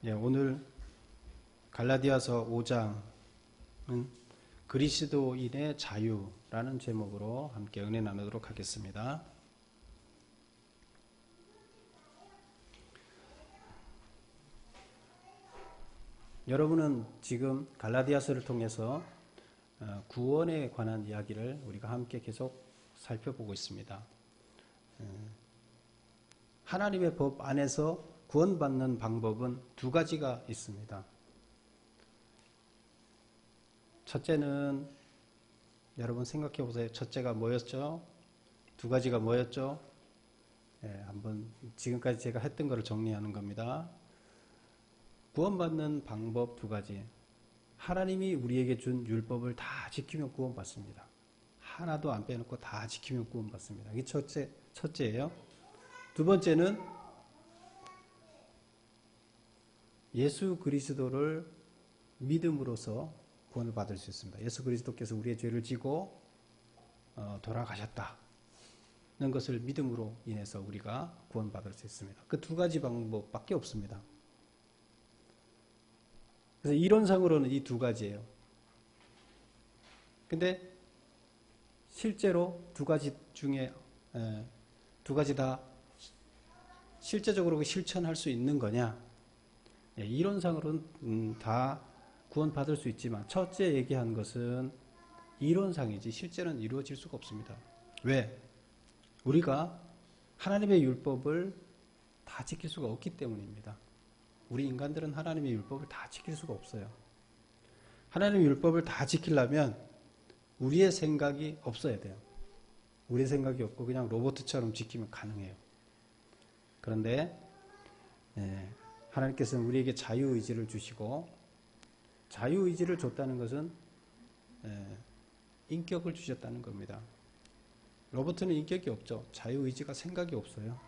예, 오늘 갈라디아서 5장은 그리스도인의 자유라는 제목으로 함께 은혜 나누도록 하겠습니다. 여러분은 지금 갈라디아서를 통해서 구원에 관한 이야기를 우리가 함께 계속 살펴보고 있습니다. 하나님의 법 안에서 구원받는 방법은 두 가지가 있습니다. 첫째는 여러분 생각해 보세요. 첫째가 뭐였죠? 두 가지가 뭐였죠? 한번 지금까지 제가 했던 것을 정리하는 겁니다. 구원받는 방법 두 가지. 하나님이 우리에게 준 율법을 다 지키면 구원받습니다. 하나도 안 빼놓고 다 지키면 구원받습니다. 이게 첫째예요. 두 번째는 예수 그리스도를 믿음으로써 구원을 받을 수 있습니다. 예수 그리스도께서 우리의 죄를 지고 돌아가셨다는 것을 믿음으로 인해서 우리가 구원받을 수 있습니다. 그 두 가지 방법밖에 없습니다. 그래서 이론상으로는 이 두 가지예요. 근데 실제로 두 가지 중에 두 가지 다 실제적으로 실천할 수 있는 거냐? 이론상으로는 다 구원받을 수 있지만 첫째 얘기한 것은 이론상이지 실제는 이루어질 수가 없습니다. 왜? 우리가 하나님의 율법을 다 지킬 수가 없기 때문입니다. 우리 인간들은 하나님의 율법을 다 지킬 수가 없어요. 하나님의 율법을 다 지키려면 우리의 생각이 없어야 돼요. 우리의 생각이 없고 그냥 로봇처럼 지키면 가능해요. 그런데 하나님께서는 우리에게 자유의지를 주시고 자유의지를 줬다는 것은 인격을 주셨다는 겁니다. 로봇은 인격이 없죠. 자유의지가 생각이 없어요.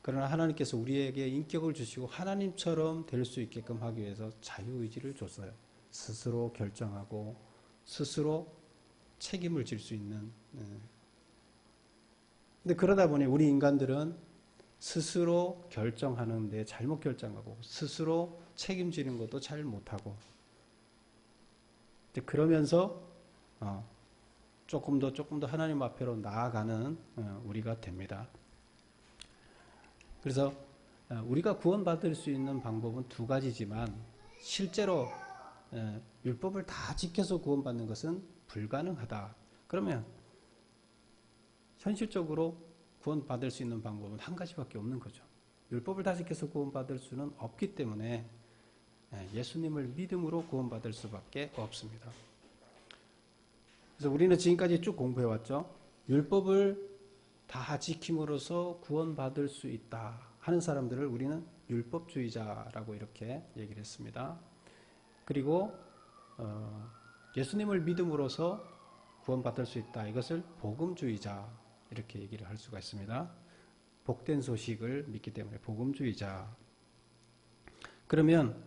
그러나 하나님께서 우리에게 인격을 주시고 하나님처럼 될 수 있게끔 하기 위해서 자유의지를 줬어요. 스스로 결정하고 스스로 책임을 질 수 있는. 근데 그러다 보니 우리 인간들은 스스로 결정하는데 잘못 결정하고 스스로 책임지는 것도 잘 못하고 그러면서 조금 더 하나님 앞으로 나아가는 우리가 됩니다. 그래서 우리가 구원받을 수 있는 방법은 두 가지지만 실제로 율법을 다 지켜서 구원받는 것은 불가능하다. 그러면 현실적으로 구원받을 수 있는 방법은 한 가지밖에 없는 거죠. 율법을 다 지켜서 구원받을 수는 없기 때문에 예수님을 믿음으로 구원받을 수밖에 없습니다. 그래서 우리는 지금까지 쭉 공부해왔죠. 율법을 다 지킴으로써 구원받을 수 있다 하는 사람들을 우리는 율법주의자라고 이렇게 얘기를 했습니다. 그리고 예수님을 믿음으로써 구원받을 수 있다. 이것을 복음주의자 이렇게 얘기를 할 수가 있습니다. 복된 소식을 믿기 때문에 복음주의자. 그러면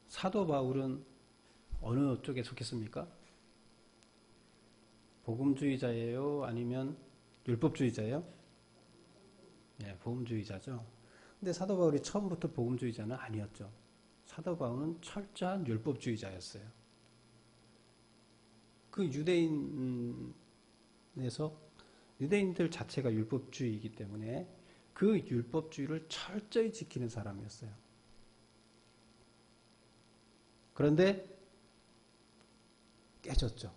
사도 바울은 어느 쪽에 속했습니까? 복음주의자예요? 아니면 율법주의자예요? 네, 복음주의자죠. 근데 사도 바울이 처음부터 복음주의자는 아니었죠. 사도 바울은 철저한 율법주의자였어요. 그 유대인들 자체가 율법주의이기 때문에 그 율법주의를 철저히 지키는 사람이었어요. 그런데 깨졌죠.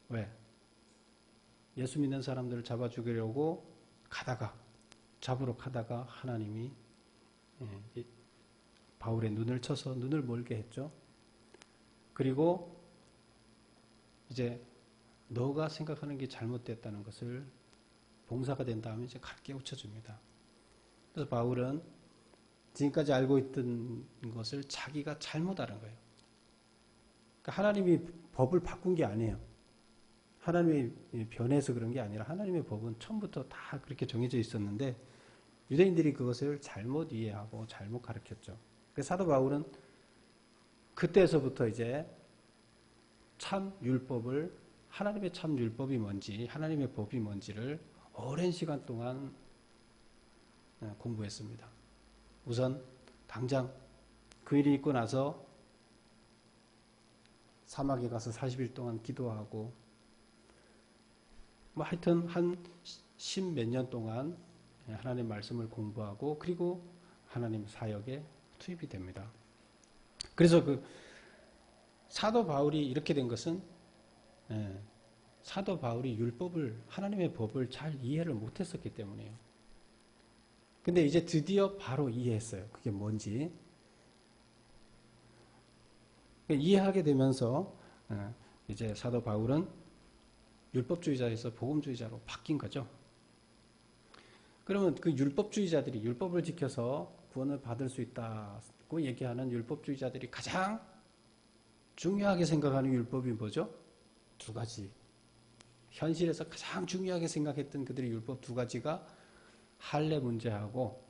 왜? 예수 믿는 사람들을 잡아 죽이려고 잡으러 가다가 하나님이 바울의 눈을 쳐서 눈을 멀게 했죠. 그리고 이제 너가 생각하는 게 잘못됐다는 것을 봉사가 된 다음에 이제 깨우쳐 줍니다. 그래서 바울은 지금까지 알고 있던 것을 자기가 잘못 알은 거예요. 그러니까 하나님이 법을 바꾼 게 아니에요. 하나님이 변해서 그런 게 아니라 하나님의 법은 처음부터 다 그렇게 정해져 있었는데 유대인들이 그것을 잘못 이해하고 잘못 가르쳤죠. 그래서 사도 바울은 그때서부터 이제 참 율법을 하나님의 참 율법이 뭔지 하나님의 법이 뭔지를 오랜 시간 동안 공부했습니다. 우선 당장 그 일이 있고 나서 사막에 가서 40일 동안 기도하고 뭐 하여튼 한 10몇 년 동안 하나님 말씀을 공부하고 그리고 하나님 사역에 투입이 됩니다. 그래서 그 사도 바울이 이렇게 된 것은 사도 바울이 율법을 하나님의 법을 잘 이해를 못했었기 때문이에요. 근데 이제 드디어 바로 이해했어요. 그게 뭔지. 이해하게 되면서 이제 사도 바울은 율법주의자에서 복음주의자로 바뀐 거죠. 그러면 그 율법주의자들이 율법을 지켜서 구원을 받을 수 있다고 얘기하는 율법주의자들이 가장 중요하게 생각하는 율법이 뭐죠? 두 가지. 현실에서 가장 중요하게 생각했던 그들의 율법 두 가지가 할례 문제하고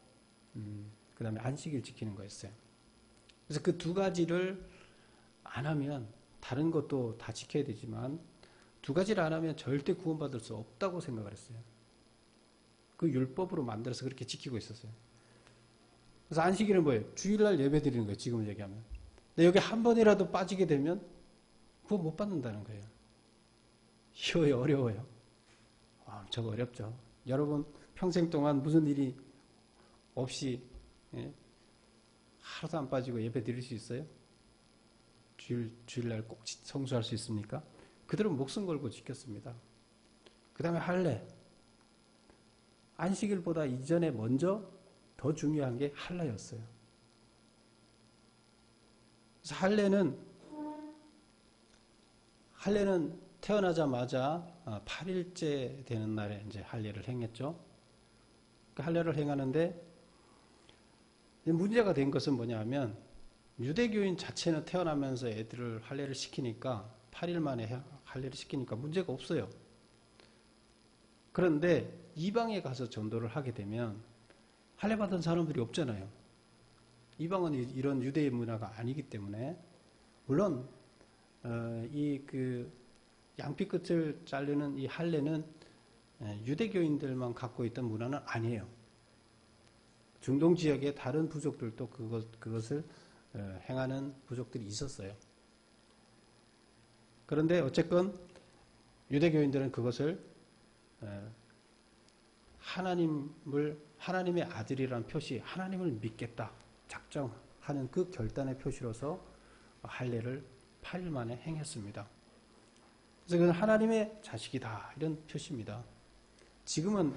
그 다음에 안식일 지키는 거였어요. 그래서 그 두 가지를 안 하면 다른 것도 다 지켜야 되지만 두 가지를 안 하면 절대 구원받을 수 없다고 생각을 했어요. 그 율법으로 만들어서 그렇게 지키고 있었어요. 그래서 안식일은 뭐예요? 주일날 예배 드리는 거예요. 지금 얘기하면. 근데 여기 한 번이라도 빠지게 되면 구원 못 받는다는 거예요. 쉬워요? 어려워요? 엄청 어렵죠. 여러분 평생 동안 무슨 일이 없이 하루도 안 빠지고 예배 드릴 수 있어요? 주일날 꼭 성수할 수 있습니까? 그들은 목숨 걸고 지켰습니다. 그 다음에 할례. 안식일보다 이전에 먼저 더 중요한 게 할례였어요. 그래서 할례는 태어나자마자 8일째 되는 날에 이제 할례를 행했죠. 그 할례를 행하는데 문제가 된 것은 뭐냐면 유대교인 자체는 태어나면서 애들을 할례를 시키니까 8일 만에 할례를 시키니까 문제가 없어요. 그런데 이방에 가서 전도를 하게 되면 할례 받은 사람들이 없잖아요. 이방은 이런 유대의 문화가 아니기 때문에 물론 이 그 양피 끝을 자르는 이 할례는 유대교인들만 갖고 있던 문화는 아니에요. 중동 지역의 다른 부족들도 그것을 행하는 부족들이 있었어요. 그런데 어쨌건 유대교인들은 그것을 하나님의 아들이라는 표시, 하나님을 믿겠다 작정하는 그 결단의 표시로서 할례를 8일 만에 행했습니다. 그래서 그건 하나님의 자식이다 이런 표시입니다. 지금은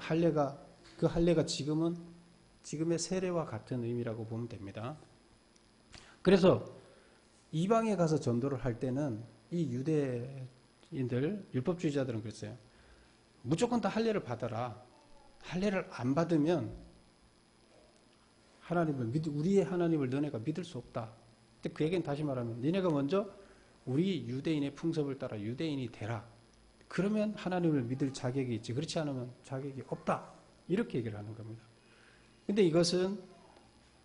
그 할례가 지금의 세례와 같은 의미라고 보면 됩니다. 그래서 이방에 가서 전도를 할 때는 이 유대인들, 율법주의자들은 그랬어요. 무조건 다 할례를 받아라. 할례를 안 받으면 우리의 하나님을 너네가 믿을 수 없다. 근데 그 얘기는 다시 말하면 너네가 먼저 우리 유대인의 풍습을 따라 유대인이 되라. 그러면 하나님을 믿을 자격이 있지. 그렇지 않으면 자격이 없다. 이렇게 얘기를 하는 겁니다. 근데 이것은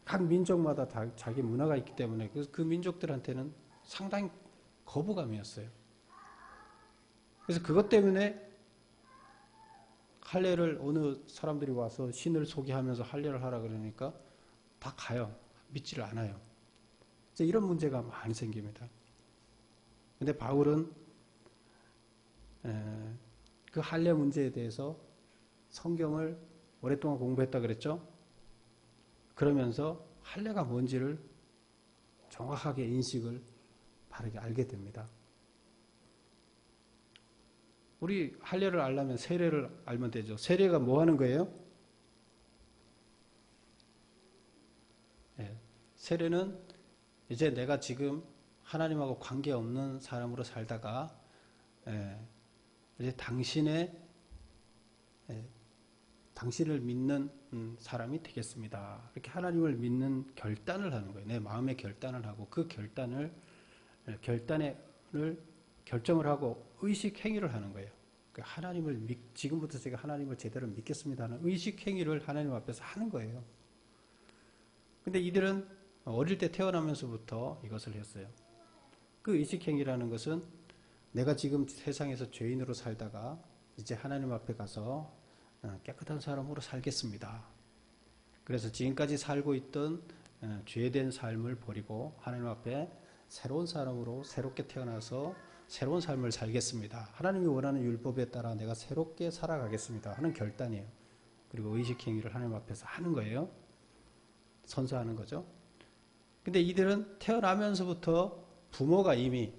각 민족마다 다 자기 문화가 있기 때문에 그 민족들한테는 상당히 거부감이었어요. 그래서 그것 때문에 할례를 어느 사람들이 와서 신을 소개하면서 할례를 하라 그러니까 다 가요. 믿지를 않아요. 이런 문제가 많이 생깁니다. 근데 바울은 그 할례 문제에 대해서 성경을 오랫동안 공부했다 그랬죠? 그러면서 할례가 뭔지를 정확하게 인식을 바르게 알게 됩니다. 우리 할례를 알려면 세례를 알면 되죠. 세례가 뭐 하는 거예요? 세례는 이제 내가 지금 하나님하고 관계없는 사람으로 살다가 이제 당신을 믿는 사람이 되겠습니다. 이렇게 하나님을 믿는 결단을 하는 거예요. 내 마음의 결단을 하고 그 결정을 하고 의식 행위를 하는 거예요. 지금부터 제가 하나님을 제대로 믿겠습니다 하는 의식 행위를 하나님 앞에서 하는 거예요. 근데 이들은 어릴 때 태어나면서부터 이것을 했어요. 그 의식 행위라는 것은 내가 지금 세상에서 죄인으로 살다가 이제 하나님 앞에 가서 깨끗한 사람으로 살겠습니다. 그래서 지금까지 살고 있던 죄된 삶을 버리고 하나님 앞에 새로운 사람으로 새롭게 태어나서 새로운 삶을 살겠습니다. 하나님이 원하는 율법에 따라 내가 새롭게 살아가겠습니다 하는 결단이에요. 그리고 의식행위를 하나님 앞에서 하는 거예요. 선서하는 거죠. 근데 이들은 태어나면서부터 부모가 이미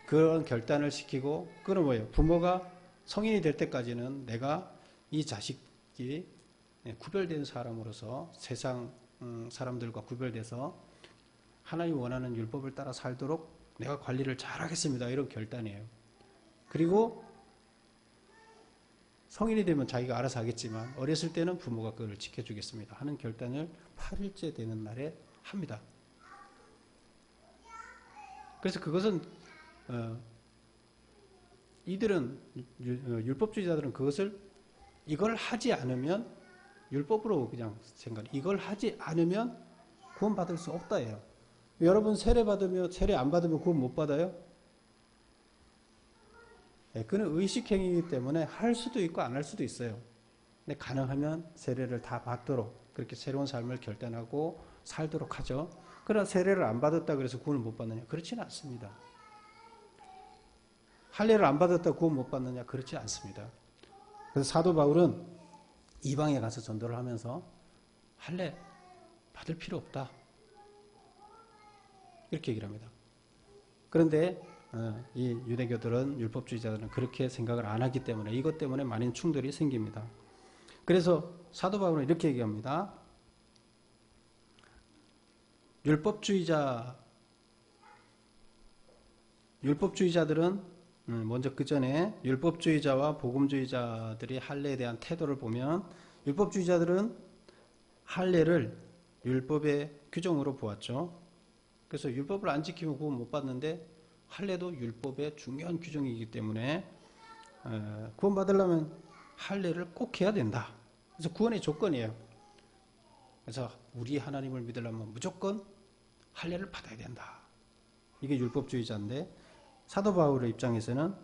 그런 결단을 시키고, 그건 뭐예요? 부모가 성인이 될 때까지는 내가 이 자식이 구별된 사람으로서 세상 사람들과 구별돼서 하나님이 원하는 율법을 따라 살도록 내가 관리를 잘 하겠습니다. 이런 결단이에요. 그리고 성인이 되면 자기가 알아서 하겠지만 어렸을 때는 부모가 그걸 지켜주겠습니다 하는 결단을 8일째 되는 날에 합니다. 그래서 그것은 이들은 율법주의자들은 그것을 이걸 하지 않으면 율법으로 그냥 생각, 이걸 하지 않으면 구원받을 수 없다예요. 여러분 세례 안 받으면 구원 못 받아요? 네, 그는 의식행위이기 때문에 할 수도 있고 안 할 수도 있어요. 근데 가능하면 세례를 다 받도록 그렇게 새로운 삶을 결단하고 살도록 하죠. 그러나 세례를 안 받았다 그래서 구원을 못 받느냐? 그렇지는 않습니다. 할례를 안 받았다 구원 못 받느냐? 그렇지 않습니다. 그래서 사도 바울은 이방에 가서 전도를 하면서 할례 받을 필요 없다 이렇게 얘기를 합니다. 그런데 이 유대교들은, 율법주의자들은 그렇게 생각을 안 하기 때문에 이것 때문에 많은 충돌이 생깁니다. 그래서 사도 바울은 이렇게 얘기합니다. 율법주의자들은 먼저 그 전에 율법주의자와 복음주의자들이 할례에 대한 태도를 보면, 율법주의자들은 할례를 율법의 규정으로 보았죠. 그래서 율법을 안 지키면 구원 못 받는데 할례도 율법의 중요한 규정이기 때문에 구원 받으려면 할례를 꼭 해야 된다. 그래서 구원의 조건이에요. 그래서 우리 하나님을 믿으려면 무조건 할례를 받아야 된다. 이게 율법주의자인데, 사도 바울의 입장에서는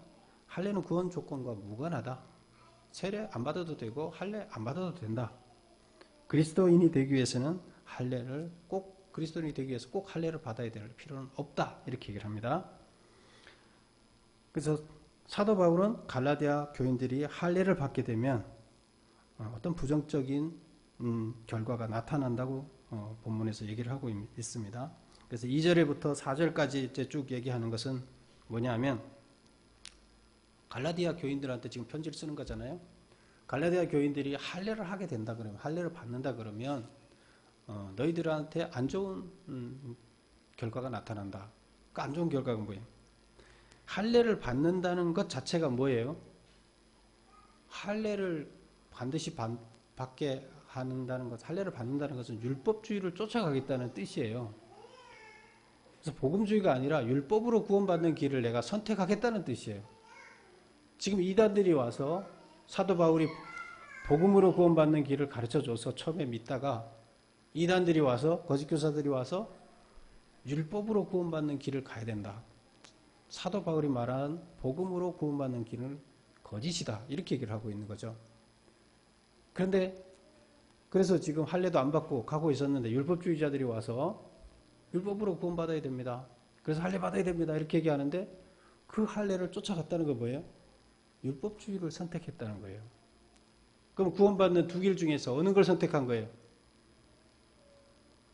할례는 구원 조건과 무관하다. 세례 안 받아도 되고 할례 안 받아도 된다. 그리스도인이 되기 위해서는 그리스도인이 되기 위해서 꼭 할례를 받아야 될 필요는 없다. 이렇게 얘기를 합니다. 그래서 사도 바울은 갈라디아 교인들이 할례를 받게 되면 어떤 부정적인 결과가 나타난다고 본문에서 얘기를 하고 있습니다. 그래서 2절에부터 4절까지 이제 쭉 얘기하는 것은 뭐냐 하면, 갈라디아 교인들한테 지금 편지를 쓰는 거잖아요. 갈라디아 교인들이 할례를 하게 된다 그러면, 할례를 받는다 그러면 너희들한테 안 좋은 결과가 나타난다. 그 안 좋은 결과가 뭐예요? 할례를 받는다는 것 자체가 뭐예요? 할례를 반드시 받게 한다는 것, 할례를 받는다는 것은 율법주의를 쫓아가겠다는 뜻이에요. 그래서 복음주의가 아니라 율법으로 구원받는 길을 내가 선택하겠다는 뜻이에요. 지금 이단들이 와서 사도 바울이 복음으로 구원받는 길을 가르쳐줘서 처음에 믿다가, 이단들이 와서, 거짓교사들이 와서 율법으로 구원받는 길을 가야 된다. 사도 바울이 말한 복음으로 구원받는 길은 거짓이다. 이렇게 얘기를 하고 있는 거죠. 그래서 지금 할례도 안 받고 가고 있었는데 율법주의자들이 와서 율법으로 구원받아야 됩니다. 그래서 할례 받아야 됩니다. 이렇게 얘기하는데, 그 할례를 쫓아갔다는 거 뭐예요? 율법주의를 선택했다는 거예요. 그럼 구원받는 두 길 중에서 어느 걸 선택한 거예요?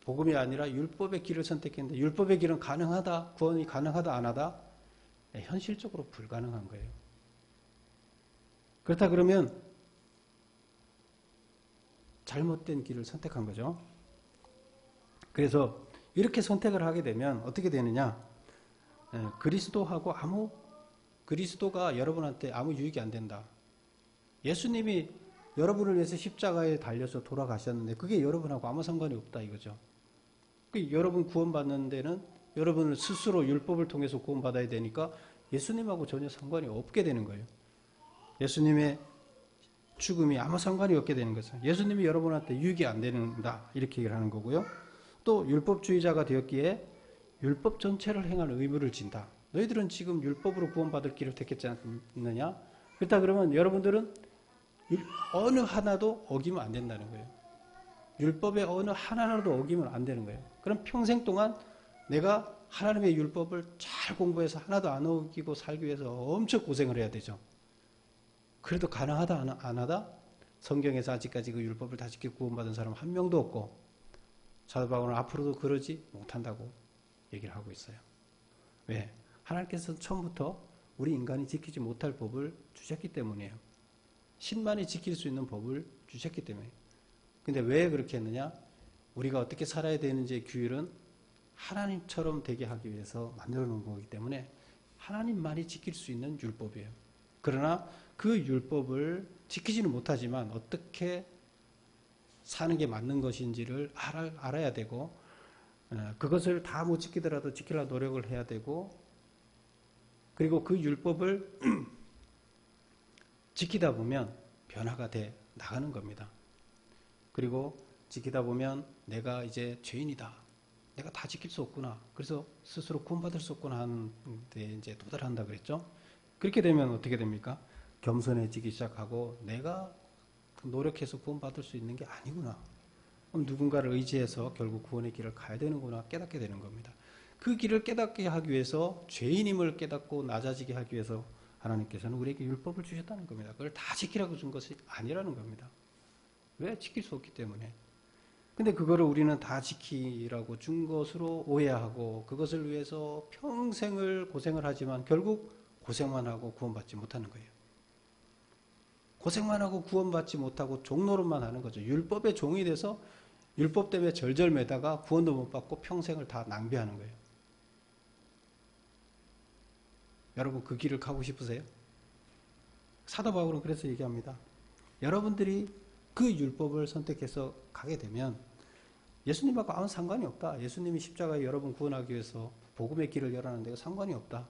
복음이 아니라 율법의 길을 선택했는데, 율법의 길은 가능하다, 구원이 가능하다, 안 하다? 네, 현실적으로 불가능한 거예요. 그렇다 그러면 잘못된 길을 선택한 거죠. 그래서 이렇게 선택을 하게 되면 어떻게 되느냐? 그리스도가 여러분한테 아무 유익이 안 된다. 예수님이 여러분을 위해서 십자가에 달려서 돌아가셨는데 그게 여러분하고 아무 상관이 없다 이거죠. 여러분 구원받는 데는 여러분을 스스로 율법을 통해서 구원받아야 되니까 예수님하고 전혀 상관이 없게 되는 거예요. 예수님의 죽음이 아무 상관이 없게 되는 거죠. 예수님이 여러분한테 유익이 안 된다 이렇게 얘기를 하는 거고요. 또 율법주의자가 되었기에 율법 전체를 행할 의무를 진다. 너희들은 지금 율법으로 구원받을 길을 택했지 않느냐? 그렇다 그러면 여러분들은 어느 하나도 어기면 안 된다는 거예요. 율법의 어느 하나라도 어기면 안 되는 거예요. 그럼 평생 동안 내가 하나님의 율법을 잘 공부해서 하나도 안 어기고 살기 위해서 엄청 고생을 해야 되죠. 그래도 가능하다 안 하다? 성경에서 아직까지 그 율법을 다 지키고 구원받은 사람 한 명도 없고 사도 바울은 앞으로도 그러지 못한다고 얘기를 하고 있어요. 왜? 하나님께서는 처음부터 우리 인간이 지키지 못할 법을 주셨기 때문이에요. 신만이 지킬 수 있는 법을 주셨기 때문에. 근데 왜 그렇게 했느냐? 우리가 어떻게 살아야 되는지의 규율은 하나님처럼 되게 하기 위해서 만들어 놓은 거기 때문에 하나님만이 지킬 수 있는 율법이에요. 그러나 그 율법을 지키지는 못하지만 어떻게 사는 게 맞는 것인지를 알아야 되고, 그것을 다 못 지키더라도 지키려고 노력을 해야 되고, 그리고 그 율법을 지키다 보면 변화가 돼 나가는 겁니다. 그리고 지키다 보면 내가 이제 죄인이다. 내가 다 지킬 수 없구나. 그래서 스스로 구원받을 수 없구나 하는데 이제 도달한다 그랬죠. 그렇게 되면 어떻게 됩니까? 겸손해지기 시작하고 내가 노력해서 구원받을 수 있는 게 아니구나. 그럼 누군가를 의지해서 결국 구원의 길을 가야 되는구나 깨닫게 되는 겁니다. 그 길을 깨닫게 하기 위해서 죄인임을 깨닫고 낮아지게 하기 위해서 하나님께서는 우리에게 율법을 주셨다는 겁니다. 그걸 다 지키라고 준 것이 아니라는 겁니다. 왜? 지킬 수 없기 때문에. 근데 그거를 우리는 다 지키라고 준 것으로 오해하고 그것을 위해서 평생을 고생을 하지만 결국 고생만 하고 구원받지 못하는 거예요. 고생만 하고 구원받지 못하고 종노릇만 하는 거죠. 율법의 종이 돼서 율법 때문에 절절매다가 구원도 못 받고 평생을 다 낭비하는 거예요. 여러분 그 길을 가고 싶으세요? 사도 바울은 그래서 얘기합니다. 여러분들이 그 율법을 선택해서 가게 되면 예수님하고 아무 상관이 없다. 예수님이 십자가에 여러분 구원하기 위해서 복음의 길을 열어놓은 데가 상관이 없다.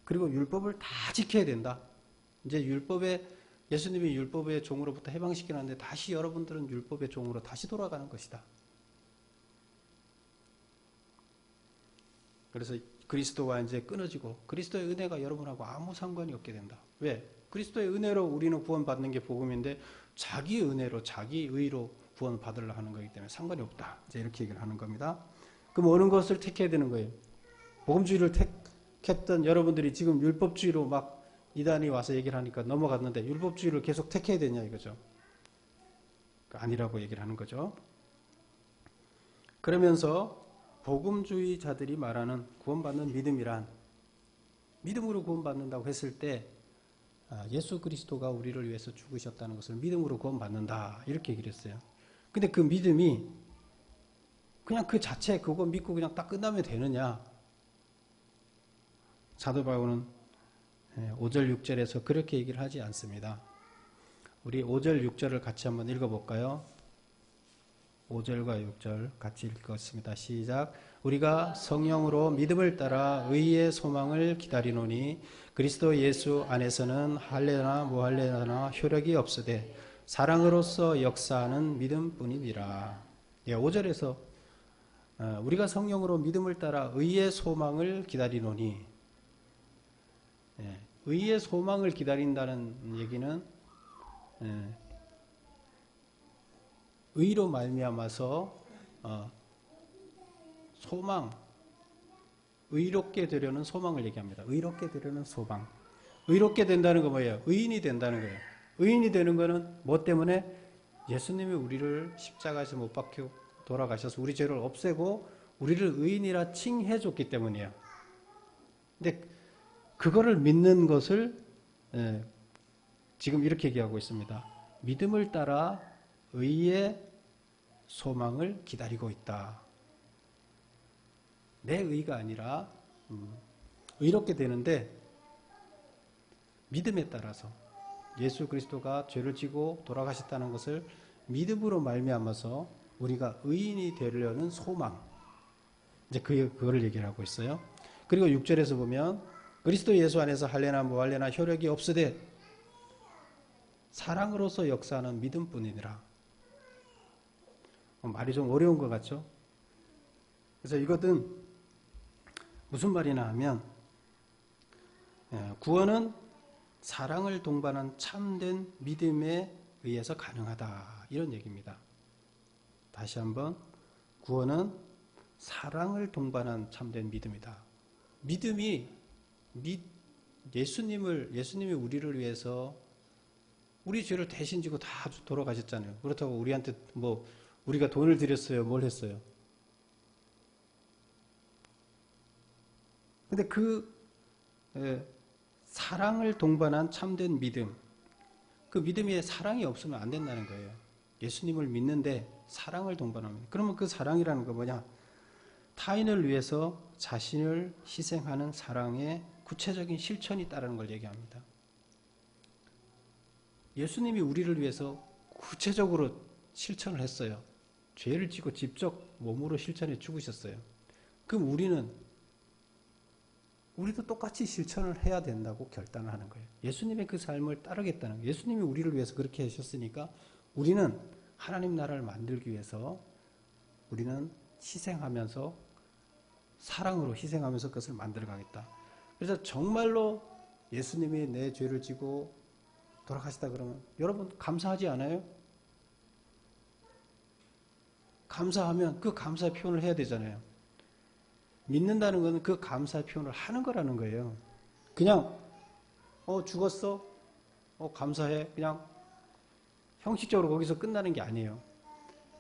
그리고 율법을 다 지켜야 된다. 이제 예수님이 율법의 종으로부터 해방시키는데 다시 여러분들은 율법의 종으로 다시 돌아가는 것이다. 그래서 그리스도와 이제 끊어지고 그리스도의 은혜가 여러분하고 아무 상관이 없게 된다. 왜? 그리스도의 은혜로 우리는 구원받는 게 복음인데 자기 은혜로 자기 의로 구원 받으려 하는 거기 때문에 상관이 없다. 이제 이렇게 얘기를 하는 겁니다. 그럼 어느 것을 택해야 되는 거예요? 복음주의를 택했던 여러분들이 지금 율법주의로 막 이단이 와서 얘기를 하니까 넘어갔는데 율법주의를 계속 택해야 되냐 이거죠. 아니라고 얘기를 하는 거죠. 그러면서 복음주의자들이 말하는 구원받는 믿음이란 믿음으로 구원받는다고 했을 때 예수 그리스도가 우리를 위해서 죽으셨다는 것을 믿음으로 구원받는다 이렇게 얘기를 했어요. 근데 그 믿음이 그냥 그 자체 그거 믿고 그냥 딱 끝나면 되느냐? 사도 바울은 5절 6절에서 그렇게 얘기를 하지 않습니다. 우리 5절 6절을 같이 한번 읽어볼까요? 5절과 6절 같이 읽겠습니다. 시작. 우리가 성령으로 믿음을 따라 의의 소망을 기다리노니 그리스도 예수 안에서는 할례나 무할례나 효력이 없으되 사랑으로서 역사하는 믿음뿐이니라. 5절에서 우리가 성령으로 믿음을 따라 의의 소망을 기다리노니 의의 소망을 기다린다는 얘기는 의로 말미암아서 소망, 의롭게 되려는 소망을 얘기합니다. 의롭게 되려는 소망. 의롭게 된다는 거 뭐예요? 의인이 된다는 거예요. 의인이 되는 거는 뭐 때문에? 예수님이 우리를 십자가에서 못 박혀 돌아가셔서 우리 죄를 없애고 우리를 의인이라 칭해 줬기 때문이에요. 근데 그거를 믿는 것을 지금 이렇게 얘기하고 있습니다. 믿음을 따라 의의 소망을 기다리고 있다. 내 의가 아니라 의롭게 되는데 믿음에 따라서 예수 그리스도가 죄를 지고 돌아가셨다는 것을 믿음으로 말미암아서 우리가 의인이 되려는 소망. 이제 그거를 얘기를 하고 있어요. 그리고 6절에서 보면 그리스도 예수 안에서 할례나 무할례나 효력이 없으되 사랑으로서 역사하는 믿음뿐이니라. 말이 좀 어려운 것 같죠? 그래서 이것은 무슨 말이나 하면 구원은 사랑을 동반한 참된 믿음에 의해서 가능하다 이런 얘기입니다. 다시 한번 구원은 사랑을 동반한 참된 믿음이다. 믿음이 예수님이 우리를 위해서 우리 죄를 대신 지고 다 돌아가셨잖아요. 그렇다고 우리한테 우리가 돈을 드렸어요? 뭘 했어요? 근데 사랑을 동반한 참된 믿음, 그 믿음에 사랑이 없으면 안 된다는 거예요. 예수님을 믿는데 사랑을 동반합니다. 그러면 그 사랑이라는 거 뭐냐? 타인을 위해서 자신을 희생하는 사랑의 구체적인 실천이 따르는 걸 얘기합니다. 예수님이 우리를 위해서 구체적으로 실천을 했어요. 죄를 지고 직접 몸으로 실천해 죽으셨어요. 그럼 우리도 똑같이 실천을 해야 된다고 결단을 하는 거예요. 예수님의 그 삶을 따르겠다는 거예요. 예수님이 우리를 위해서 그렇게 하셨으니까 우리는 하나님 나라를 만들기 위해서 우리는 희생하면서 사랑으로 희생하면서 그것을 만들어 가겠다. 그래서 정말로 예수님이 내 죄를 지고 돌아가시다 그러면 여러분 감사하지 않아요? 감사하면 그 감사의 표현을 해야 되잖아요. 믿는다는 것은 그 감사의 표현을 하는 거라는 거예요. 그냥 죽었어? 감사해. 그냥 형식적으로 거기서 끝나는 게 아니에요.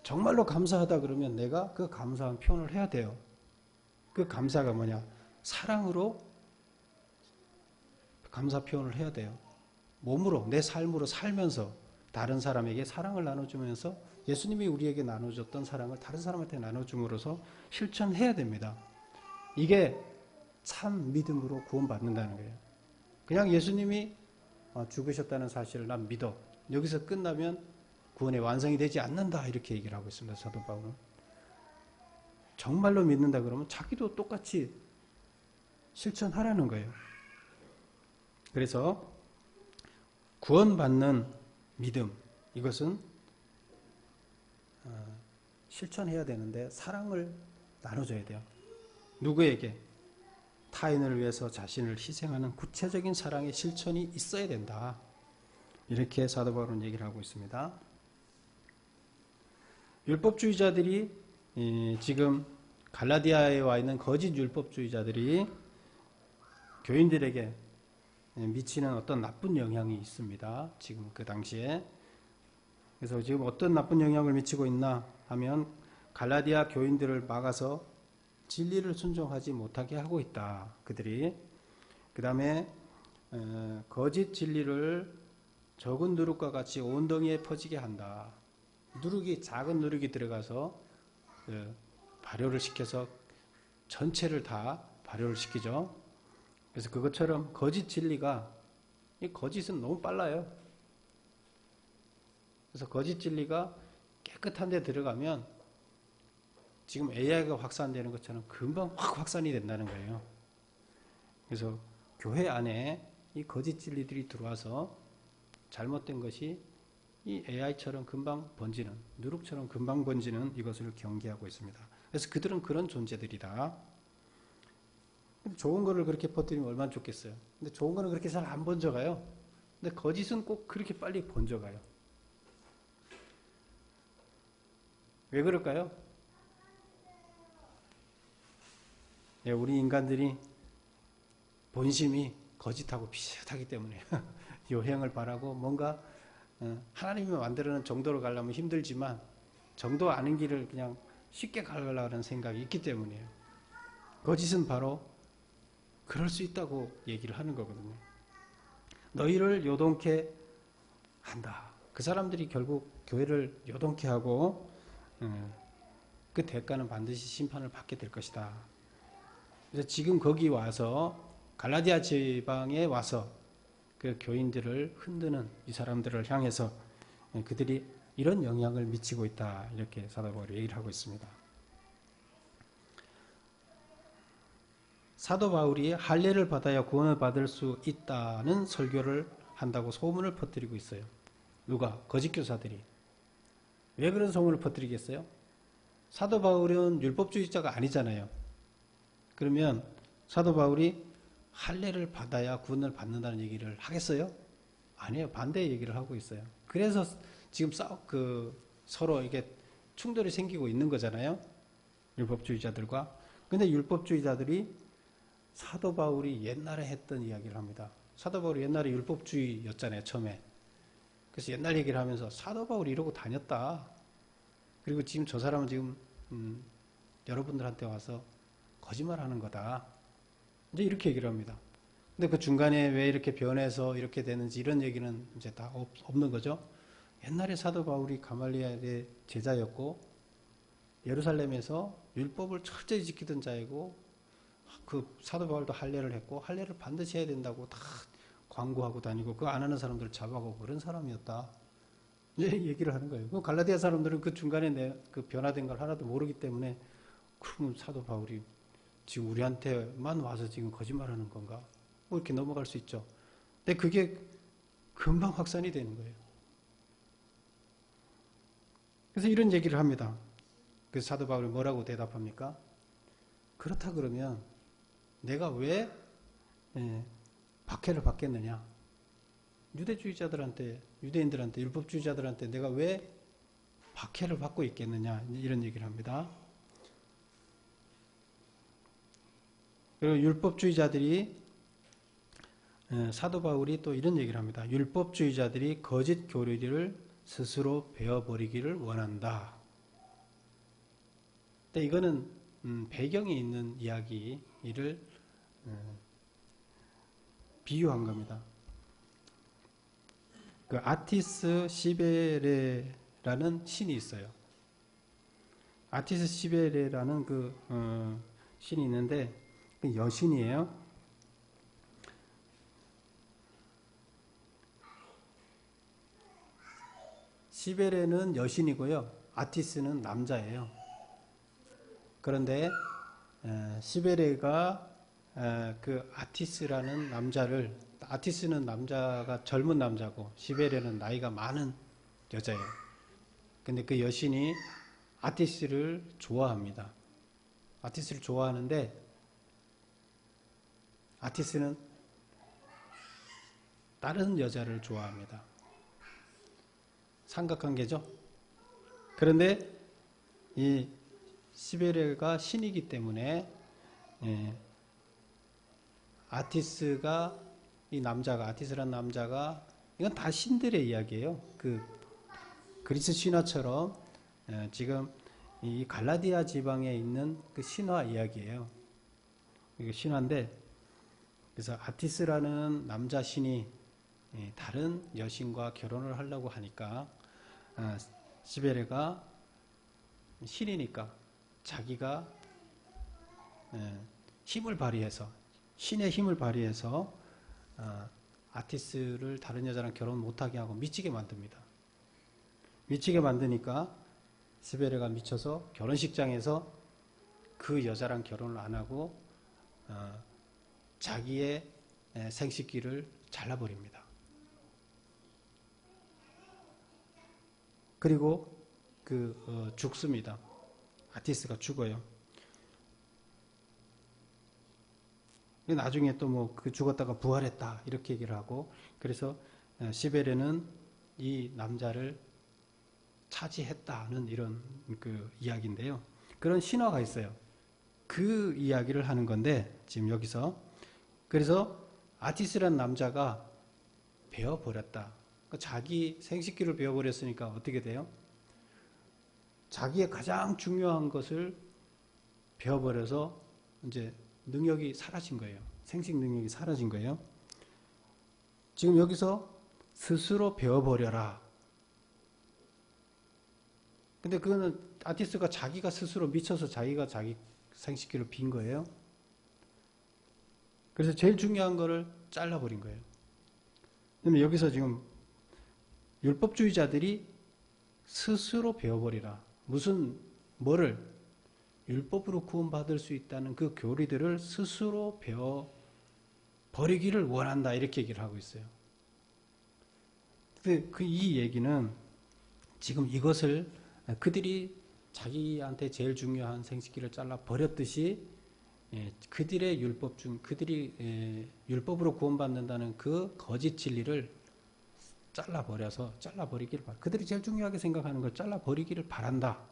정말로 감사하다 그러면 내가 그 감사한 표현을 해야 돼요. 그 감사가 뭐냐? 사랑으로 감사 표현을 해야 돼요. 몸으로, 내 삶으로 살면서 다른 사람에게 사랑을 나눠주면서 예수님이 우리에게 나눠줬던 사랑을 다른 사람한테 나눠줌으로써 실천해야 됩니다. 이게 참 믿음으로 구원받는다는 거예요. 그냥 예수님이 죽으셨다는 사실을 난 믿어. 여기서 끝나면 구원의 완성이 되지 않는다. 이렇게 얘기를 하고 있습니다. 사도 바울은. 정말로 믿는다 그러면 자기도 똑같이 실천하라는 거예요. 그래서 구원받는 믿음, 이것은 실천해야 되는데 사랑을 나눠줘야 돼요. 누구에게? 타인을 위해서 자신을 희생하는 구체적인 사랑의 실천이 있어야 된다. 이렇게 사도 바울은 얘기를 하고 있습니다. 율법주의자들이 지금 갈라디아에 와 있는 거짓 율법주의자들이 교인들에게 미치는 어떤 나쁜 영향이 있습니다. 지금 그 당시에. 그래서 지금 어떤 나쁜 영향을 미치고 있나 하면 갈라디아 교인들을 막아서 진리를 순종하지 못하게 하고 있다. 그들이. 그 다음에 거짓 진리를 적은 누룩과 같이 온덩이에 퍼지게 한다. 작은 누룩이 들어가서 발효를 시켜서 전체를 다 발효를 시키죠. 그래서 그것처럼 거짓 진리가, 이 거짓은 너무 빨라요. 그래서 거짓 진리가 깨끗한 데 들어가면 지금 AI가 확산되는 것처럼 금방 확 확산이 된다는 거예요. 그래서 교회 안에 이 거짓 진리들이 들어와서 잘못된 것이 이 AI처럼 금방 번지는, 누룩처럼 금방 번지는 이것을 경계하고 있습니다. 그래서 그들은 그런 존재들이다. 좋은 거를 그렇게 퍼뜨리면 얼마나 좋겠어요. 근데 좋은 거는 그렇게 잘 안 번져가요. 근데 거짓은 꼭 그렇게 빨리 번져가요. 왜 그럴까요? 우리 인간들이 본심이 거짓하고 비슷하기 때문에 요행을 바라고 뭔가 하나님이 만들어놓은 정도로 가려면 힘들지만 정도 아는 길을 그냥 쉽게 가려는 생각이 있기 때문이에요. 거짓은 바로 그럴 수 있다고 얘기를 하는 거거든요. 너희를 요동케 한다. 그 사람들이 결국 교회를 요동케 하고 그 대가는 반드시 심판을 받게 될 것이다. 그래서 지금 거기 와서 갈라디아 지방에 와서 그 교인들을 흔드는 이 사람들을 향해서 그들이 이런 영향을 미치고 있다. 이렇게 사도 바울이 얘기를 하고 있습니다. 사도 바울이 할례를 받아야 구원을 받을 수 있다는 설교를 한다고 소문을 퍼뜨리고 있어요. 누가? 거짓 교사들이. 왜 그런 소문을 퍼뜨리겠어요? 사도 바울은 율법주의자가 아니잖아요. 그러면 사도 바울이 할례를 받아야 구원을 받는다는 얘기를 하겠어요? 아니에요. 반대 얘기를 하고 있어요. 그래서 지금 서로 이게 충돌이 생기고 있는 거잖아요. 율법주의자들과. 근데 율법주의자들이 사도 바울이 옛날에 했던 이야기를 합니다. 사도 바울이 옛날에 율법주의였잖아요, 처음에. 그래서 옛날 얘기를 하면서 사도 바울이 이러고 다녔다. 그리고 지금 저 사람은 지금 여러분들한테 와서 거짓말하는 거다. 이제 이렇게 얘기를 합니다. 근데 그 중간에 왜 이렇게 변해서 이렇게 되는지 이런 얘기는 이제 다 없는 거죠. 옛날에 사도 바울이 가말리엘의 제자였고 예루살렘에서 율법을 철저히 지키던 자이고 그 사도 바울도 할례를 했고 할례를 반드시 해야 된다고 다 광고하고 다니고 그거 안 하는 사람들을 잡아가고 그런 사람이었다. 이제 얘기를 하는 거예요. 그 갈라디아 사람들은 그 중간에 그 변화된 걸 하나도 모르기 때문에 그러면 사도 바울이 지금 우리한테만 와서 지금 거짓말하는 건가? 뭐 이렇게 넘어갈 수 있죠. 근데 그게 금방 확산이 되는 거예요. 그래서 이런 얘기를 합니다. 그래서 사도 바울이 뭐라고 대답합니까? 그렇다 그러면 내가 왜 박해를 받겠느냐? 유대인들한테, 율법주의자들한테 내가 왜 박해를 받고 있겠느냐? 이런 얘기를 합니다. 그리고 율법주의자들이 사도 바울이 또 이런 얘기를 합니다. 율법주의자들이 거짓 교리를 스스로 배워버리기를 원한다. 근데 이거는 배경에 있는 이야기를 비유한 겁니다. 그 아티스 시베레라는 신이 있어요. 아티스 시베레라는 그 신이 있는데 그 여신이에요. 시베레는 여신이고요. 아티스는 남자예요. 그런데 시베레가 그 아티스라는 남자를, 아티스는 남자가 젊은 남자고 시베레는 나이가 많은 여자예요. 근데 그 여신이 아티스를 좋아합니다. 아티스를 좋아하는데 아티스는 다른 여자를 좋아합니다. 삼각관계죠. 그런데 이 시베레가 신이기 때문에 아티스가 이 남자가 아티스라는 남자가 이건 다 신들의 이야기예요. 그 그리스 신화처럼 지금 이 갈라디아 지방에 있는 그 신화 이야기예요. 이거 신화인데 그래서 아티스라는 남자 신이 다른 여신과 결혼을 하려고 하니까 시베레가 신이니까 자기가 힘을 발휘해서 신의 힘을 발휘해서 아티스를 다른 여자랑 결혼 못하게 하고 미치게 만듭니다. 미치게 만드니까 시베레가 미쳐서 결혼식장에서 그 여자랑 결혼을 안 하고 자기의 생식기를 잘라버립니다. 그리고 죽습니다. 아티스가 죽어요. 나중에 또 뭐 그 죽었다가 부활했다 이렇게 얘기를 하고 그래서 시베레는 이 남자를 차지했다는 이런 그 이야기인데요. 그런 신화가 있어요. 그 이야기를 하는 건데 지금 여기서 그래서 아티스라는 남자가 베어버렸다. 그러니까 자기 생식기를 베어버렸으니까 어떻게 돼요? 자기의 가장 중요한 것을 베어버려서 이제 능력이 사라진 거예요. 생식 능력이 사라진 거예요. 지금 여기서 스스로 베어버려라. 근데 그거는 아티스가 자기가 스스로 미쳐서 자기가 자기 생식기를 빈 거예요. 그래서 제일 중요한 거를 잘라버린 거예요. 그러면 여기서 지금 율법주의자들이 스스로 베어버리라. 뭐를? 율법으로 구원받을 수 있다는 그 교리들을 스스로 베어버리기를 원한다. 이렇게 얘기를 하고 있어요. 근데 이 얘기는 지금 이것을 그들이 자기한테 제일 중요한 생식기를 잘라 버렸듯이 그들의 그들이 율법으로 구원받는다는 그 거짓 진리를 잘라버리기를 그들이 제일 중요하게 생각하는 걸 잘라버리기를 바란다.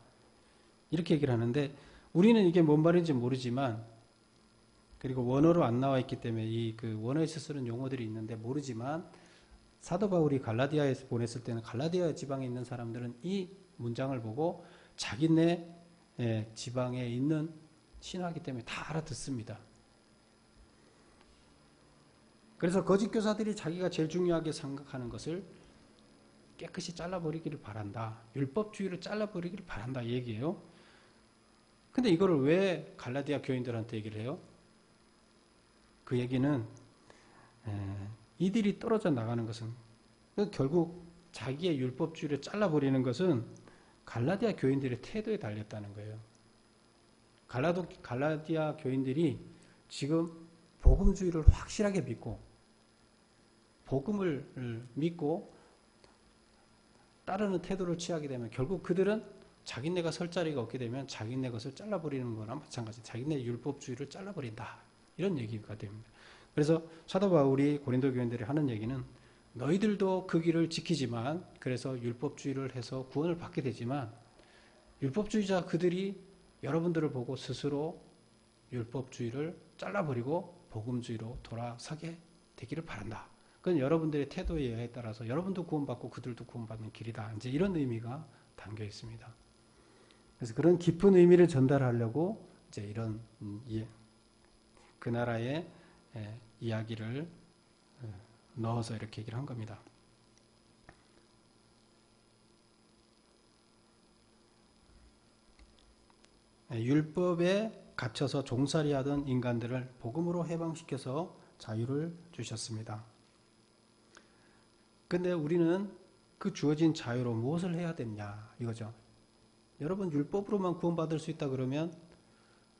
이렇게 얘기를 하는데 우리는 이게 뭔 말인지 모르지만 그리고 원어로 안 나와 있기 때문에 이 그 원어에서 쓰는 용어들이 있는데 모르지만 사도 바울이 갈라디아에 보냈을 때는 갈라디아 지방에 있는 사람들은 이 문장을 보고 자기네 지방에 있는 신화이기 때문에 다 알아듣습니다. 그래서 거짓 교사들이 자기가 제일 중요하게 생각하는 것을 깨끗이 잘라버리기를 바란다. 율법주의를 잘라버리기를 바란다 이 얘기예요. 근데 이거를 왜 갈라디아 교인들한테 얘기를 해요? 그 얘기는 이들이 떨어져 나가는 것은 결국 자기의 율법주의를 잘라버리는 것은 갈라디아 교인들의 태도에 달렸다는 거예요. 갈라디아 교인들이 지금 복음주의를 확실하게 믿고 복음을 믿고 따르는 태도를 취하게 되면 결국 그들은 자기네가 설 자리가 없게 되면 자기네 것을 잘라버리는 거나 마찬가지. 자기네 율법주의를 잘라버린다. 이런 얘기가 됩니다. 그래서 사도 바울이 고린도 교인들이 하는 얘기는 너희들도 그 길을 지키지만 그래서 율법주의를 해서 구원을 받게 되지만 율법주의자 그들이 여러분들을 보고 스스로 율법주의를 잘라버리고 복음주의로 돌아서게 되기를 바란다. 그건 여러분들의 태도에 따라서 여러분도 구원받고 그들도 구원받는 길이다. 이제 이런 의미가 담겨 있습니다. 그래서 그런 깊은 의미를 전달하려고 이제 이런 그 나라의 이야기를 넣어서 이렇게 얘기를 한 겁니다. 율법에 갇혀서 종살이하던 인간들을 복음으로 해방시켜서 자유를 주셨습니다. 근데 우리는 그 주어진 자유로 무엇을 해야 되냐 이거죠. 여러분 율법으로만 구원받을 수 있다 그러면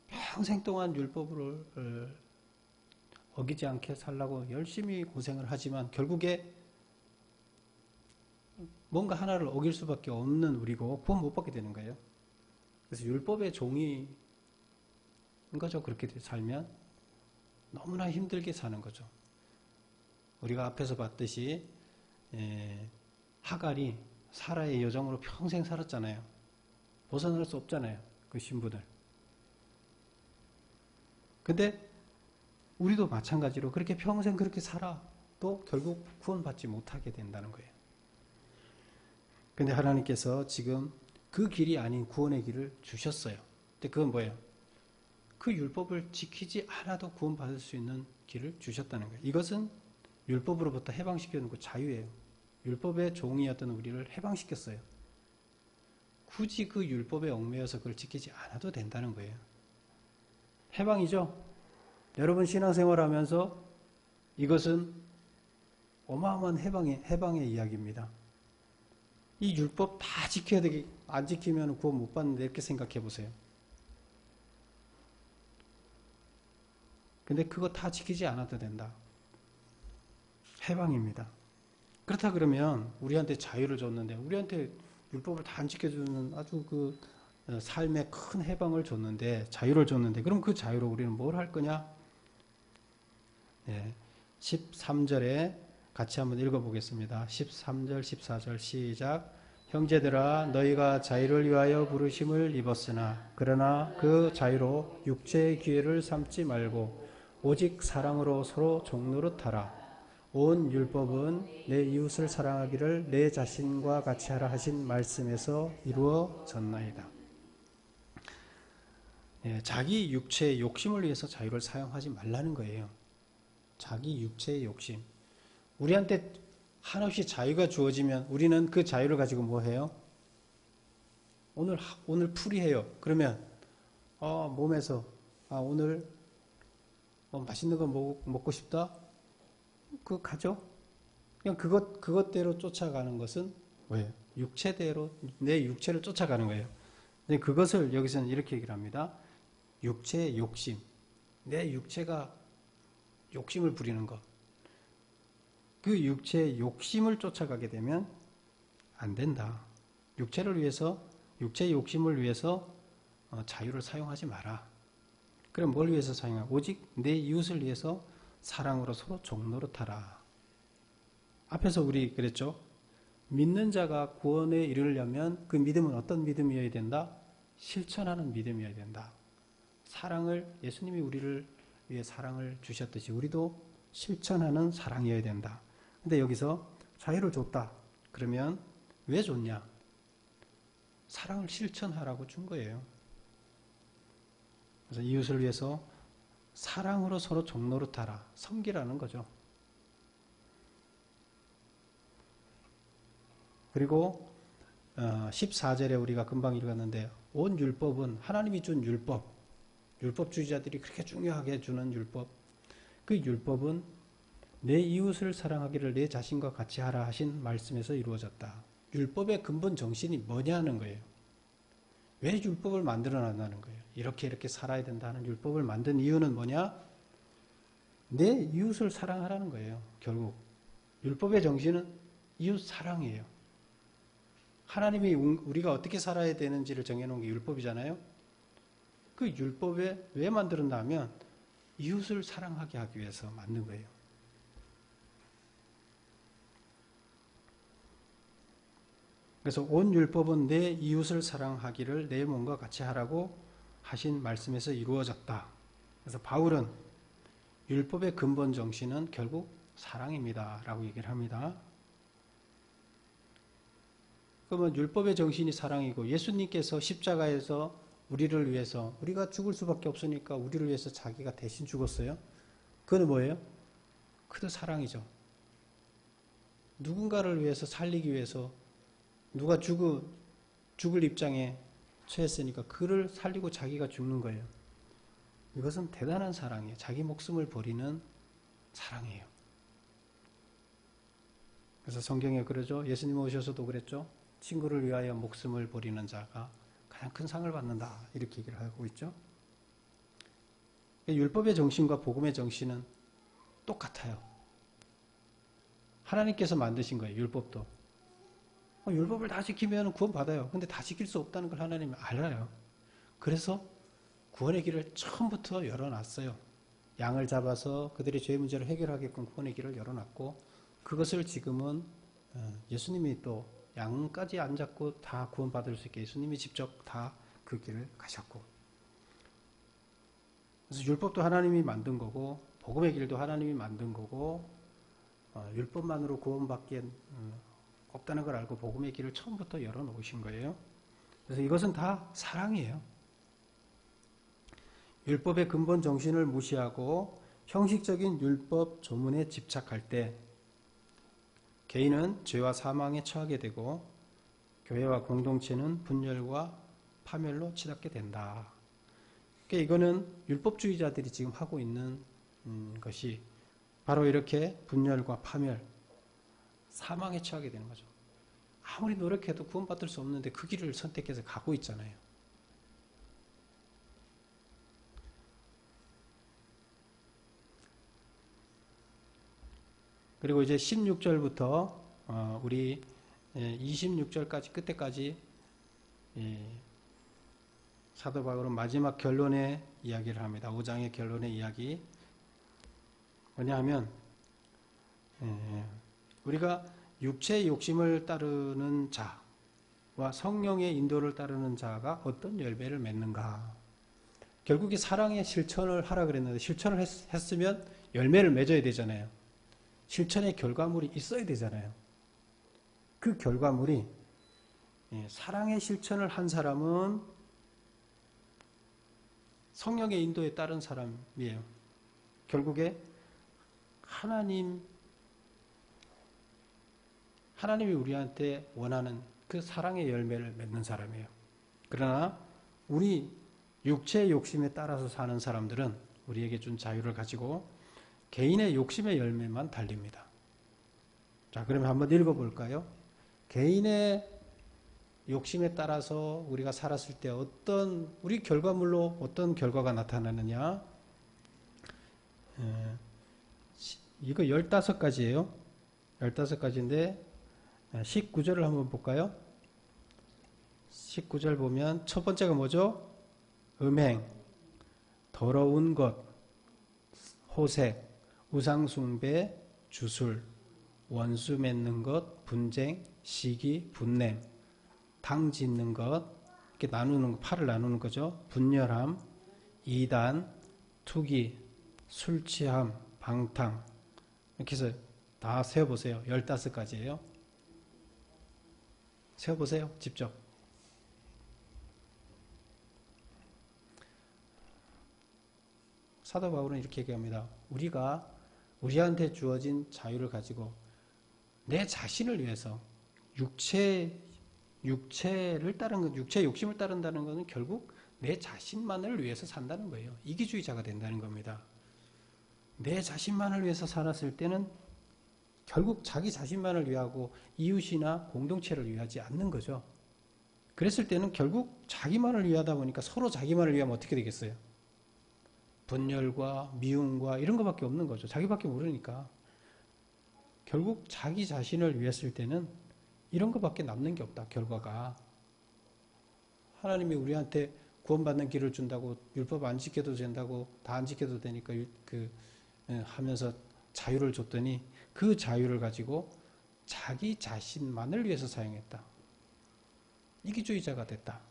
평생 동안 율법을 어기지 않게 살라고 열심히 고생을 하지만 결국에 뭔가 하나를 어길 수밖에 없는 우리고 구원 못 받게 되는 거예요. 그래서 율법의 종이 거죠. 그렇게 살면 너무나 힘들게 사는 거죠. 우리가 앞에서 봤듯이 하갈이 사라의 여종으로 평생 살았잖아요. 벗어날 수 없잖아요. 그 신분을. 근데 우리도 마찬가지로 그렇게 평생 그렇게 살아도 결국 구원받지 못하게 된다는 거예요. 근데 하나님께서 지금 그 길이 아닌 구원의 길을 주셨어요. 근데 그건 뭐예요? 그 율법을 지키지 않아도 구원받을 수 있는 길을 주셨다는 거예요. 이것은 율법으로부터 해방시켜주는 그 자유예요. 율법의 종이었던 우리를 해방시켰어요. 굳이 그 율법에 얽매여서 그걸 지키지 않아도 된다는 거예요. 해방이죠? 여러분 신앙생활 하면서 이것은 어마어마한 해방의 이야기입니다. 이 율법 다 지켜야 되게 안 지키면 구원 못 받는데 이렇게 생각해 보세요. 근데 그거 다 지키지 않아도 된다. 해방입니다. 그렇다 그러면 우리한테 자유를 줬는데 우리한테 율법을 다 안 지켜주는 아주 그 삶의 큰 해방을 줬는데 자유를 줬는데 그럼 그 자유로 우리는 뭘 할 거냐? 네, 13절에 같이 한번 읽어보겠습니다. 13절 14절 시작. 형제들아 너희가 자유를 위하여 부르심을 입었으나 그러나 그 자유로 육체의 기회를 삼지 말고 오직 사랑으로 서로 종노릇하라. 온 율법은 내 이웃을 사랑하기를 내 자신과 같이 하라 하신 말씀에서 이루어졌나이다. 자기 육체의 욕심을 위해서 자유를 사용하지 말라는 거예요. 자기 육체의 욕심. 우리한테 한없이 자유가 주어지면 우리는 그 자유를 가지고 뭐 해요? 오늘 풀이해요. 그러면 몸에서 오늘 맛있는 거 먹고 싶다? 그거 가죠? 그냥 그것대로 쫓아가는 것은 뭐예요? 육체대로 내 육체를 쫓아가는 거예요. 근데 그것을 여기서는 이렇게 얘기를 합니다. 육체의 욕심. 내 육체가 욕심을 부리는 것. 그 육체의 욕심을 쫓아가게 되면 안 된다. 육체의 욕심을 위해서 자유를 사용하지 마라. 그럼 뭘 위해서 사용하라? 오직 내 이웃을 위해서 사랑으로 서로 종노릇하라. 앞에서 우리 그랬죠? 믿는 자가 구원에 이르려면 그 믿음은 어떤 믿음이어야 된다? 실천하는 믿음이어야 된다. 예수님이 우리를 위해 사랑을 주셨듯이 우리도 실천하는 사랑이어야 된다. 근데 여기서 자유를 줬다. 그러면 왜 줬냐? 사랑을 실천하라고 준 거예요. 그래서 이웃을 위해서 사랑으로 서로 종노릇하라. 섬기라는 거죠. 그리고 14절에 우리가 금방 읽었는데 온 율법은 하나님이 준 율법주의자들이 그렇게 중요하게 주는 율법, 그 율법은 내 이웃을 사랑하기를 내 자신과 같이 하라 하신 말씀에서 이루어졌다. 율법의 근본 정신이 뭐냐는 거예요. 왜 율법을 만들어 놨다는 거예요. 이렇게 살아야 된다 하는 율법을 만든 이유는 뭐냐? 내 이웃을 사랑하라는 거예요. 결국 율법의 정신은 이웃 사랑이에요. 하나님이 우리가 어떻게 살아야 되는지를 정해놓은 게 율법이잖아요. 그 율법에 왜 만들었나 하면 이웃을 사랑하게 하기 위해서 만든 거예요. 그래서 온 율법은 내 이웃을 사랑하기를 내 몸과 같이 하라고 하신 말씀에서 이루어졌다. 그래서 바울은 율법의 근본 정신은 결국 사랑입니다. 라고 얘기를 합니다. 그러면 율법의 정신이 사랑이고 예수님께서 십자가에서 우리를 위해서 우리가 죽을 수밖에 없으니까 우리를 위해서 자기가 대신 죽었어요. 그건 뭐예요? 그도 사랑이죠. 누군가를 위해서 살리기 위해서 누가 죽을 입장에 처했으니까 그를 살리고 자기가 죽는 거예요. 이것은 대단한 사랑이에요. 자기 목숨을 버리는 사랑이에요. 그래서 성경에 그러죠. 예수님 오셔서도 그랬죠. 친구를 위하여 목숨을 버리는 자가 가장 큰 상을 받는다. 이렇게 얘기를 하고 있죠. 율법의 정신과 복음의 정신은 똑같아요. 하나님께서 만드신 거예요. 율법도. 율법을 다 지키면 구원 받아요. 근데 다 지킬 수 없다는 걸 하나님이 알아요. 그래서 구원의 길을 처음부터 열어놨어요. 양을 잡아서 그들의 죄 문제를 해결하게끔 구원의 길을 열어놨고 그것을 지금은 예수님이 또 양까지 안 잡고 다 구원받을 수 있게 예수님이 직접 다 그 길을 가셨고 그래서 율법도 하나님이 만든 거고 복음의 길도 하나님이 만든 거고 율법만으로 구원받기엔 없다는 걸 알고 복음의 길을 처음부터 열어놓으신 거예요. 그래서 이것은 다 사랑이에요. 율법의 근본 정신을 무시하고 형식적인 율법 조문에 집착할 때 개인은 죄와 사망에 처하게 되고 교회와 공동체는 분열과 파멸로 치닫게 된다. 그러니까 이거는 율법주의자들이 지금 하고 있는 것이 바로 이렇게 분열과 파멸, 사망에 처하게 되는 거죠. 아무리 노력해도 구원받을 수 없는데 그 길을 선택해서 가고 있잖아요. 그리고 이제 16절부터 우리 26절까지 끝에까지 사도 바울은 마지막 결론의 이야기를 합니다. 5장의 결론의 이야기. 뭐냐 하면 우리가 육체의 욕심을 따르는 자와 성령의 인도를 따르는 자가 어떤 열매를 맺는가. 결국에 사랑의 실천을 하라 그랬는데 실천을 했으면 열매를 맺어야 되잖아요. 실천의 결과물이 있어야 되잖아요. 그 결과물이 사랑의 실천을 한 사람은 성령의 인도에 따른 사람이에요. 결국에 하나님이 우리한테 원하는 그 사랑의 열매를 맺는 사람이에요. 그러나 우리 육체의 욕심에 따라서 사는 사람들은 우리에게 준 자유를 가지고 개인의 욕심의 열매만 달립니다. 자, 그러면 한번 읽어볼까요? 개인의 욕심에 따라서 우리가 살았을 때 우리 결과물로 어떤 결과가 나타나느냐? 이거 15가지예요. 15가지인데 19절을 한번 볼까요? 19절 보면 첫 번째가 뭐죠? 음행, 더러운 것, 호색, 우상숭배, 주술, 원수 맺는 것, 분쟁, 시기, 분냄, 당 짓는 것. 이렇게 나누는, 팔을 나누는 거죠. 분열함, 이단, 투기, 술 취함, 방탕. 이렇게 해서 다 세어보세요. 15가지예요. 세어보세요. 직접. 사도 바울은 이렇게 얘기합니다. 우리한테 주어진 자유를 가지고 내 자신을 위해서 육체를 따르는, 육체 욕심을 따른다는 것은 결국 내 자신만을 위해서 산다는 거예요. 이기주의자가 된다는 겁니다. 내 자신만을 위해서 살았을 때는 결국 자기 자신만을 위하고 이웃이나 공동체를 위하지 않는 거죠. 그랬을 때는 결국 자기만을 위하다 보니까 서로 자기만을 위하면 어떻게 되겠어요? 분열과 미움과 이런 것밖에 없는 거죠. 자기밖에 모르니까. 결국 자기 자신을 위했을 때는 이런 것밖에 남는 게 없다. 결과가. 하나님이 우리한테 구원받는 길을 준다고 율법 안 지켜도 된다고 다 안 지켜도 되니까 하면서 자유를 줬더니 그 자유를 가지고 자기 자신만을 위해서 사용했다. 이기주의자가 됐다.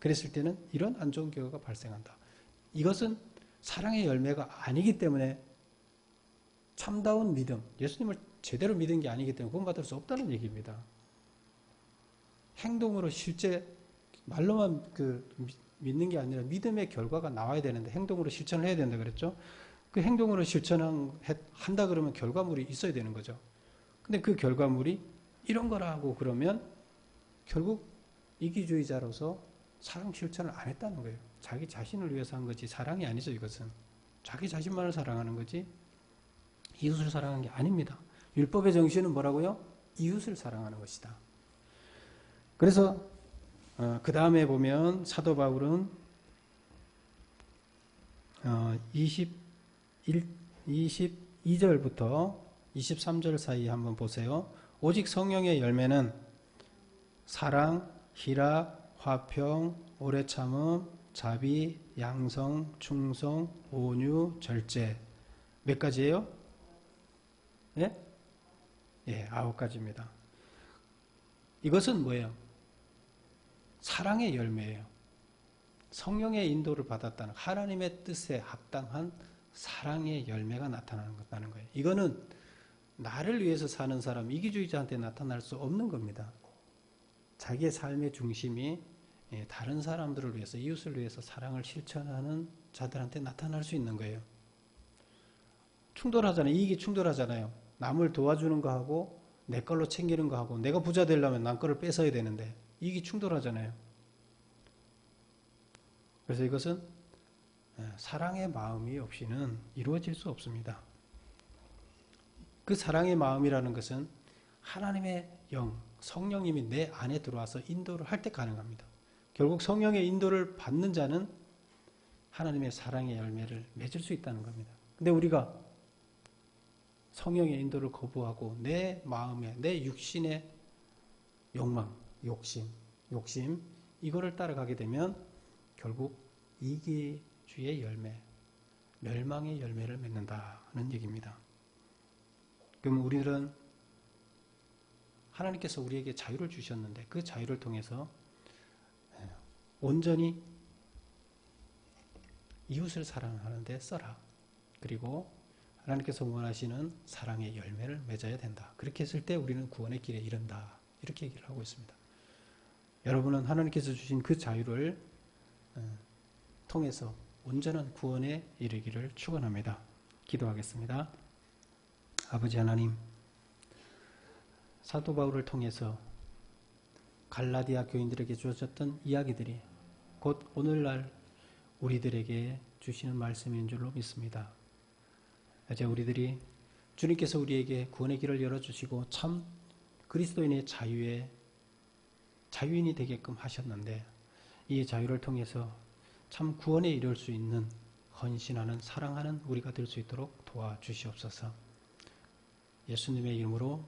그랬을 때는 이런 안 좋은 결과가 발생한다. 이것은 사랑의 열매가 아니기 때문에 참다운 믿음, 예수님을 제대로 믿은 게 아니기 때문에 구원받을 수 없다는 얘기입니다. 행동으로 실제 말로만 믿는 게 아니라 믿음의 결과가 나와야 되는데 행동으로 실천을 해야 된다 그랬죠. 그 행동으로 실천한다 그러면 결과물이 있어야 되는 거죠. 근데 그 결과물이 이런 거라고 그러면 결국 이기주의자로서 사랑 실천을 안 했다는 거예요. 자기 자신을 위해서 한 거지 사랑이 아니죠. 이것은 자기 자신만을 사랑하는 거지 이웃을 사랑하는 게 아닙니다. 율법의 정신은 뭐라고요? 이웃을 사랑하는 것이다. 그래서 그 다음에 보면 사도 바울은 22절부터 23절 사이 한번 보세요. 오직 성령의 열매는 사랑, 희락, 화평, 오래 참음, 자비, 양성, 충성, 온유, 절제. 몇 가지예요? 예? 예, 9가지입니다. 이것은 뭐예요? 사랑의 열매예요. 성령의 인도를 받았다는 하나님의 뜻에 합당한 사랑의 열매가 나타나는 거예요. 이거는 나를 위해서 사는 사람, 이기주의자한테 나타날 수 없는 겁니다. 자기의 삶의 중심이 다른 사람들을 위해서, 이웃을 위해서 사랑을 실천하는 자들한테 나타날 수 있는 거예요. 충돌하잖아요. 이익이 충돌하잖아요. 남을 도와주는 거하고 내 걸로 챙기는 거하고 내가 부자 되려면 남 거를 뺏어야 되는데 이익이 충돌하잖아요. 그래서 이것은 사랑의 마음이 없이는 이루어질 수 없습니다. 그 사랑의 마음이라는 것은 하나님의 영, 성령님이 내 안에 들어와서 인도를 할 때 가능합니다. 결국 성령의 인도를 받는 자는 하나님의 사랑의 열매를 맺을 수 있다는 겁니다. 근데 우리가 성령의 인도를 거부하고 내 마음에, 내 육신의 욕망, 욕심 이거를 따라가게 되면 결국 이기주의 열매, 멸망의 열매를 맺는다는 얘기입니다. 그럼 우리들은 하나님께서 우리에게 자유를 주셨는데 그 자유를 통해서 온전히 이웃을 사랑하는 데 써라. 그리고 하나님께서 원하시는 사랑의 열매를 맺어야 된다. 그렇게 했을 때 우리는 구원의 길에 이른다. 이렇게 얘기를 하고 있습니다. 여러분은 하나님께서 주신 그 자유를 통해서 온전한 구원에 이르기를 축원합니다. 기도하겠습니다. 아버지 하나님, 사도 바울을 통해서 갈라디아 교인들에게 주어졌던 이야기들이 곧 오늘날 우리들에게 주시는 말씀인 줄로 믿습니다. 이제 우리들이 주님께서 우리에게 구원의 길을 열어주시고 참 그리스도인의 자유인이 되게끔 하셨는데 이 자유를 통해서 참 구원에 이를 수 있는 헌신하는 사랑하는 우리가 될 수 있도록 도와주시옵소서. 예수님의 이름으로